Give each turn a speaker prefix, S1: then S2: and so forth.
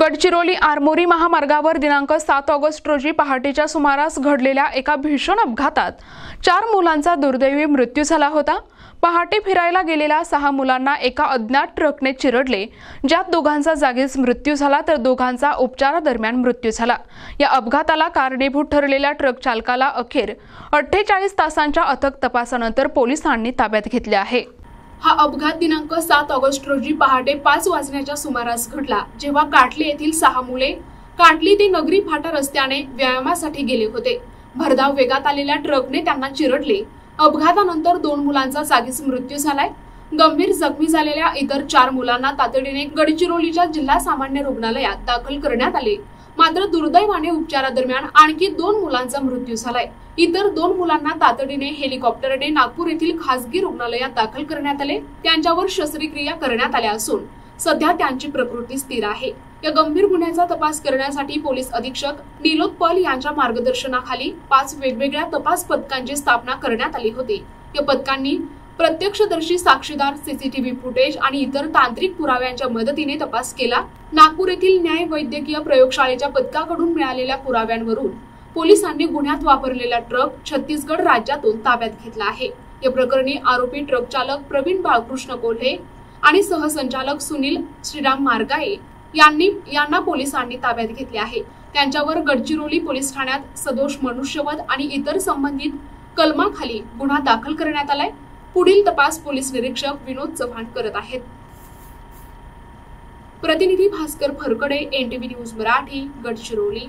S1: गडचिरोली आरमोरी महामार्गावर दिनांक 7 ऑगस्ट रोजी पहाटेच्या सुमारास घडलेल्या एका भीषण अपघातात 4 मुलांचा दुर्दैवी मृत्यू झाला होता। पहाटे फिरायला गेलेल्या 6 मुलांना एका अज्ञात ट्रकने चिरडले, ज्यात दोघांचा जागीच मृत्यू झाला तर दोघांचा उपचारादरम्यान मृत्यू झाला। या अपघाताला कारणीभूत ठरलेल्या ट्रक चालकाला अखेर 48 तासांच्या अथक तपासानंतर पोलिसांनी ताब्यात घेतले आहे।
S2: हा अपघात दिनांक 7 ऑगस्ट रोजी पहाटे 5 वाजण्याच्या सुमारास घडला, जेव्हा काटली येथील 6 मुले काटली ते नगरी फाटा रस्त्याने व्यायामासाठी गेले होते। भरधाव वेगात आलेल्या ट्रकने त्यांना चिरडले। अपघातानंतर 2 मुलांचा जागीच मृत्यू झालाय। गंभीर जखमी झालेल्या इतर 4 मुलांना तातडीने गडचिरोलीच्या जिल्हा सामान्य रुग्णालयात दाखल करण्यात आले, मात्र दुर्दैवाने उपचारादरम्यान आणखी 2 मुलांचा मृत्यू झालाय। इतर 2 मुलांना तातडीने हेलिकॉप्टरने नागपूर येथील खासगी रुग्णालयात दाखल करण्यात आले। त्यांच्यावर शस्त्रक्रिया करण्यात आल्या असून सध्या त्यांची प्रकृती स्थिर आहे। या गंभीर गुन्ह्याचा तपास करण्यासाठी पोलीस अधीक्षक नीलोत्पल यांच्या मार्गदर्शनाखाली 5 वेगवेगळ्या तपास पथकांची स्थापना करण्यात आली होती। या पथकांनी प्रत्यक्षदर्शी, साक्षीदार, सीसीटीव्ही फुटेज आणि इतर तांत्रिक पुराव्यांच्या मदतीने तपास केला। नागपूर येथील न्याय वैद्यकीय प्रयोगशाळेच्या पथकाकडून मिळालेल्या पुराव्यांवरून पोलिसांनी गुन्ह्यात वापरलेला ट्रक छत्तीसगड राज्यातून ताब्यात घेतला आहे। या प्रकरणी आरोपी ट्रक चालक प्रवीण बाळकृष्ण कोल्हे आणि सहसंचालक सुनील श्रीराम मार्गाये यांना पोलिसांनी ताब्यात घेतले आहे। त्यांच्यावर गडचिरोली पोलीस ठाण्यात सदोष मनुष्यवध आणि इतर संबंधित कलमाखाली गुन्हा दाखल करण्यात आलाय। पुढील तपास पोलीस निरीक्षक विनोद चव्हाण करत आहेत। प्रतिनिधी भास्कर फरकडे, NTV न्यूज मराठी, गडचिरोली।